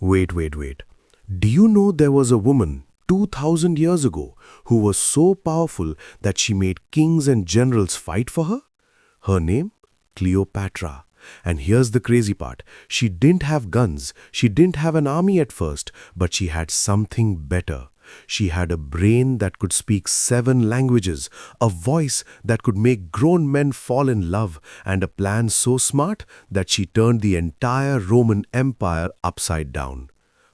Wait. Do you know there was a woman 2000 years ago who was so powerful that she made kings and generals fight for her? Her name? Cleopatra. And here's the crazy part. She didn't have guns, she didn't have an army at first, but she had something better. She had a brain that could speak 7 languages, a voice that could make grown men fall in love, and a plan so smart that she turned the entire Roman Empire upside down.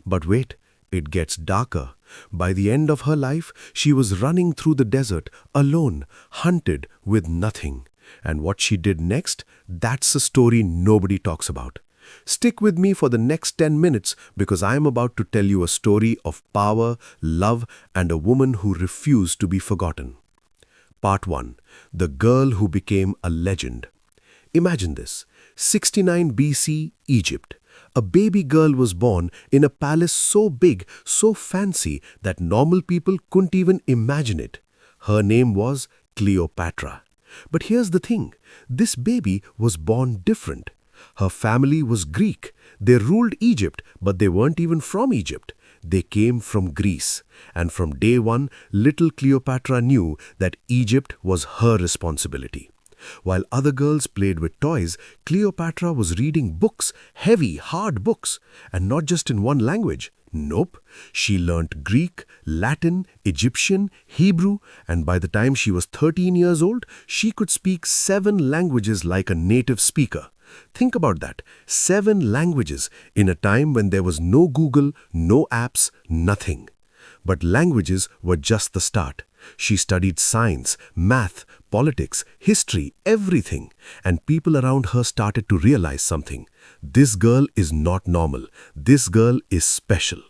But wait, it gets darker. By the end of her life, she was running through the desert, alone, hunted, with nothing. And what she did next, that's a story nobody talks about. Stick with me for the next 10 minutes because I am about to tell you a story of power, love, and a woman who refused to be forgotten. Part 1. The Girl Who Became a Legend. Imagine this. 69 BC, Egypt. A baby girl was born in a palace so big, so fancy that normal people couldn't even imagine it. Her name was Cleopatra. But here's the thing. This baby was born different. Her family was Greek. They ruled Egypt, but they weren't even from Egypt. They came from Greece. And from day one, little Cleopatra knew that Egypt was her responsibility. While other girls played with toys, Cleopatra was reading books, heavy, hard books, and not just in one language. Nope, she learnt Greek, Latin, Egyptian, Hebrew, and by the time she was 13 years old, she could speak 7 languages like a native speaker. Think about that, 7 languages in a time when there was no Google, no apps, nothing. But languages were just the start. She studied science, math, politics, history, everything. And people around her started to realize something. This girl is not normal. This girl is special.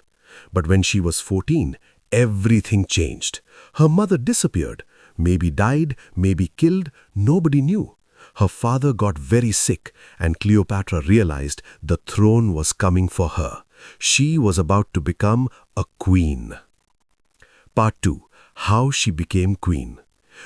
But when she was 14, everything changed. Her mother disappeared. Maybe died, maybe killed, nobody knew. Her father got very sick, and Cleopatra realized the throne was coming for her. She was about to become a queen. Part 2. How she became queen.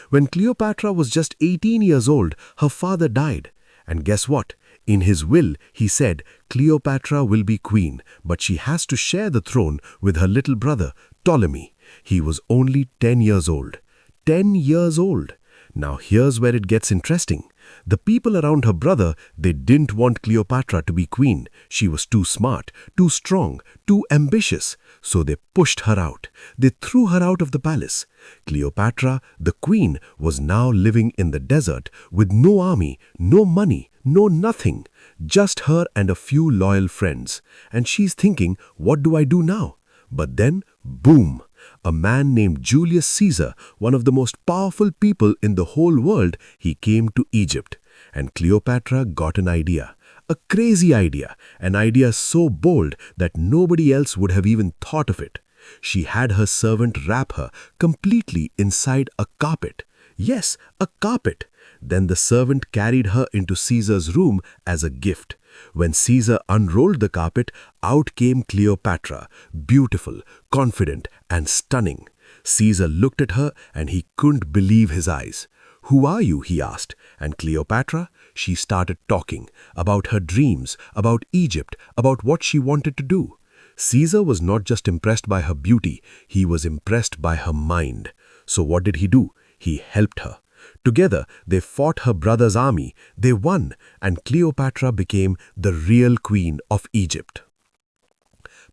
When Cleopatra was just 18 years old, her father died. And guess what? In his will, he said Cleopatra will be queen, but she has to share the throne with her little brother, Ptolemy. He was only 10 years old. 10 years old. Now here's where it gets interesting. The people around her brother, they didn't want Cleopatra to be queen. She was too smart, too strong, too ambitious. So they pushed her out. They threw her out of the palace. Cleopatra, the queen, was now living in the desert with no army, no money, no nothing. Just her and a few loyal friends. And she's thinking, what do I do now? But then, boom! A man named Julius Caesar, one of the most powerful people in the whole world, he came to Egypt. And Cleopatra got an idea. A crazy idea. An idea so bold that nobody else would have even thought of it. She had her servant wrap her completely inside a carpet. Yes, a carpet. Then the servant carried her into Caesar's room as a gift. When Caesar unrolled the carpet, out came Cleopatra, beautiful, confident, and stunning. Caesar looked at her and he couldn't believe his eyes. "Who are you?" he asked. And Cleopatra, she started talking about her dreams, about Egypt, about what she wanted to do. Caesar was not just impressed by her beauty, he was impressed by her mind. So what did he do? He helped her. Together, they fought her brother's army, they won, and Cleopatra became the real queen of Egypt.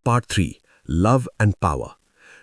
Part 3. Love and Power.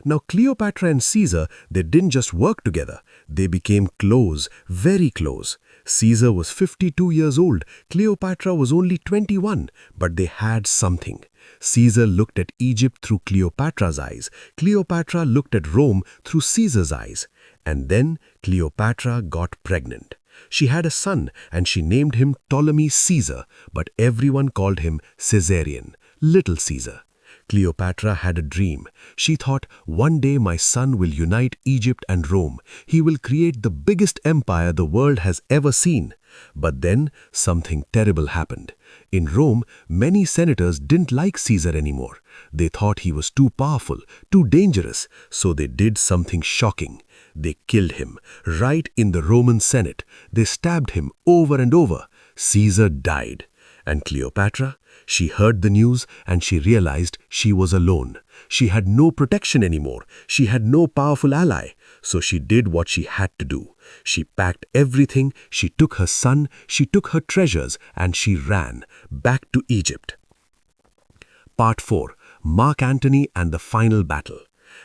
Now Cleopatra and Caesar, they didn't just work together, they became close, very close. Caesar was 52 years old, Cleopatra was only 21, but they had something. Caesar looked at Egypt through Cleopatra's eyes, Cleopatra looked at Rome through Caesar's eyes. And then Cleopatra got pregnant. She had a son and she named him Ptolemy Caesar, but everyone called him Caesarion, Little Caesar. Cleopatra had a dream. She thought, one day my son will unite Egypt and Rome. He will create the biggest empire the world has ever seen. But then something terrible happened. In Rome, many senators didn't like Caesar anymore. They thought he was too powerful, too dangerous, so they did something shocking. They killed him, right in the Roman Senate. They stabbed him over and over. Caesar died. And Cleopatra? She heard the news and she realized she was alone. She had no protection anymore. She had no powerful ally. So she did what she had to do. She packed everything, she took her son, she took her treasures, and she ran back to Egypt. Part 4. Mark Antony and the Final Battle.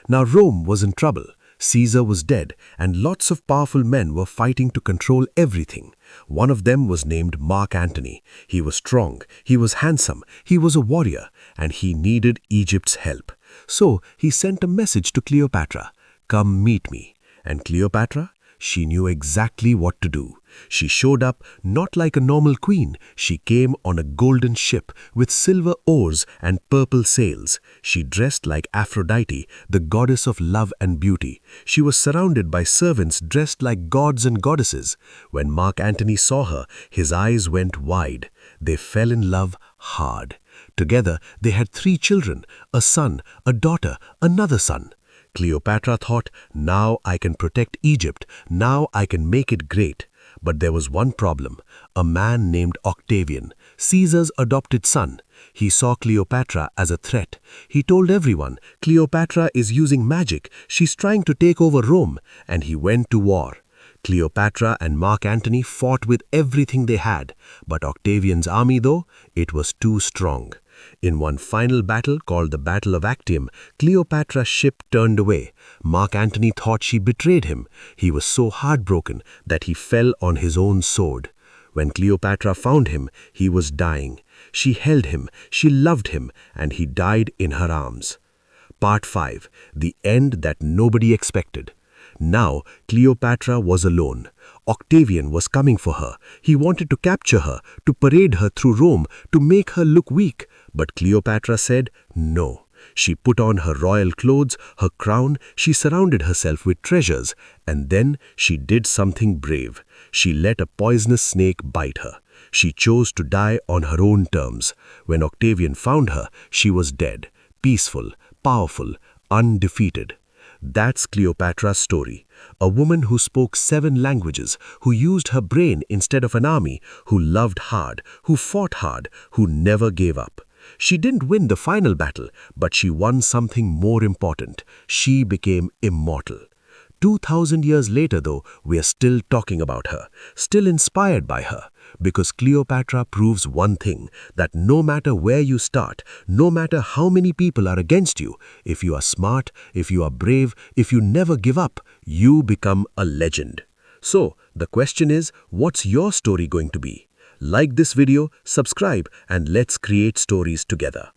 Now Rome was in trouble. Caesar was dead, and lots of powerful men were fighting to control everything. One of them was named Mark Antony. He was strong, he was handsome, he was a warrior, and he needed Egypt's help. So he sent a message to Cleopatra, "Come meet me." And Cleopatra? She knew exactly what to do. She showed up not like a normal queen. She came on a golden ship with silver oars and purple sails. She dressed like Aphrodite, the goddess of love and beauty. She was surrounded by servants dressed like gods and goddesses. When Mark Antony saw her, his eyes went wide. They fell in love hard. Together, they had 3 children, a son, a daughter, another son. Cleopatra thought, now I can protect Egypt, now I can make it great. But there was one problem. A man named Octavian, Caesar's adopted son. He saw Cleopatra as a threat. He told everyone, Cleopatra is using magic, she's trying to take over Rome, and he went to war. Cleopatra and Mark Antony fought with everything they had, but Octavian's army, though, it was too strong. In one final battle called the Battle of Actium, Cleopatra's ship turned away. Mark Antony thought she betrayed him. He was so heartbroken that he fell on his own sword. When Cleopatra found him, he was dying. She held him, she loved him, and he died in her arms. Part 5. The end that nobody expected. Now, Cleopatra was alone. Octavian was coming for her. He wanted to capture her, to parade her through Rome, to make her look weak. But Cleopatra said no. She put on her royal clothes, her crown, she surrounded herself with treasures, and then she did something brave. She let a poisonous snake bite her. She chose to die on her own terms. When Octavian found her, she was dead, peaceful, powerful, undefeated. That's Cleopatra's story. A woman who spoke 7 languages, who used her brain instead of an army, who loved hard, who fought hard, who never gave up. She didn't win the final battle, but she won something more important. She became immortal. 2000 years later, though, we are still talking about her, still inspired by her, because Cleopatra proves one thing, that no matter where you start, no matter how many people are against you, if you are smart, if you are brave, if you never give up, you become a legend. So, the question is, what's your story going to be? Like this video, subscribe, and let's create stories together.